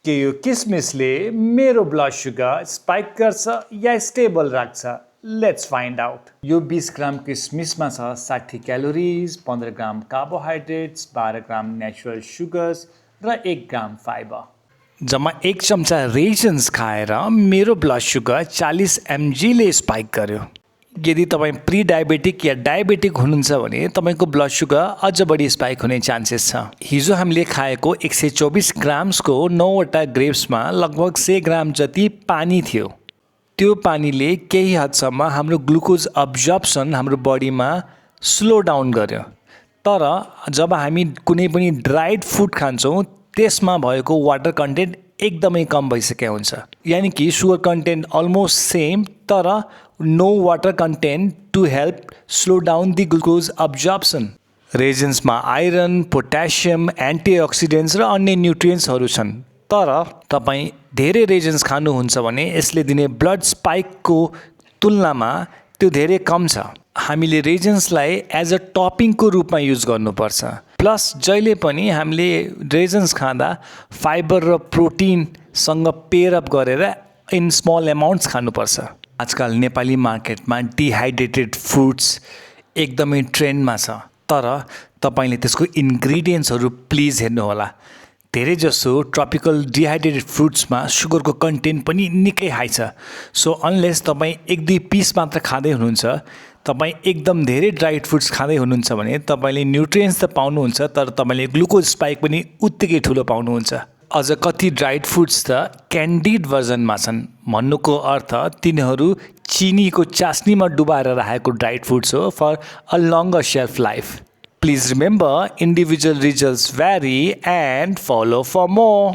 के यो किसमिसले मेरो ब्लड सुगर स्पाइक गर्छ या स्टेबल राख्छ? Let's find out. यो 20 ग्राम किसमिसमा छ 60 क्यालोरिज, 15 ग्राम कार्बोहाइड्रेट्स, 12 ग्राम नेचुरल सुगर्स र 1 ग्राम फाइबर। जम्मा 1 चम्चा रेजन्स खाएर मेरो ब्लड सुगर 40 mgले स्पाइक गर्यो। यदि तपाईँ प्री डायबेटिक या डायबेटिक हुनुहुन्छ भने तपाईँको ब्लड सुगर अझ बढी स्पाइक हुने चान्सेस छ। हिजो हामीले खाएको 124 ग्राम्सको 9वटा ग्रेप्समा लगभग 100 ग्राम जति पानी थियो। त्यो पानीले केही हदसम्म हाम्रो ग्लुकोज अब्जर्प्सन हाम्रो बडीमा स्लो डाउन गर्यो। तर जब हामी कुनै पनि ड्राइड फुड खान्छौँ त्यसमा भएको वाटर कन्टेन्ट एकदमै कम भइसकेको हुन्छ। यानि कि सुगर कन्टेन्ट अलमोस्ट सेम तर no water content to help slow down the glucose absorption. रेजन्समा आइरन, पोट्यासियम, एन्टिअक्सिडेन्ट्स र अन्य न्युट्रियन्ट्सहरू छन्। तर तपाईँ धेरै रेजन्स खानुहुन्छ भने यसले दिने ब्लड स्पाइकको तुलनामा त्यो धेरै कम छ। हामीले रेजन्सलाई एज अ टपिङको रूपमा युज गर्नुपर्छ। प्लस जहिले पनि हामीले रेजन्स खाँदा फाइबर र प्रोटिनसँग पेयर अप गरेर इन स्मल एमाउन्ट्स खानुपर्छ। आजकल नेपाली मार्केटमा डिहाइड्रेटेड फ्रुट्स एकदमै ट्रेन्डमा छ। तर तपाईँले त्यसको इन्ग्रिडियन्ट्सहरू प्लिज हेर्नुहोला। धेरैजसो ट्रपिकल डिहाइड्रेटेड फ्रुट्समा सुगरको कन्टेन्ट पनि निकै हाई छ। सो अनलेस तपाईँ 1-2 पिस मात्र खाँदै हुनुहुन्छ, तपाईँ एकदम धेरै ड्राइड फ्रुट्स खाँदै हुनुहुन्छ भने तपाईँले न्युट्रियन्ट्स त पाउनुहुन्छ तर तपाईँले ग्लुकोज स्पाइक पनि उत्तिकै ठुलो पाउनुहुन्छ। अझ कति ड्राइड फ्रुट्स त क्यान्डिड भर्जनमा छन्। भन्नुको अर्थ तिनीहरू चिनीको चास्नीमा डुबाएर राखेको ड्राइड फ्रुट्स हो for a longer shelf life. Please remember, individual results vary and follow for more.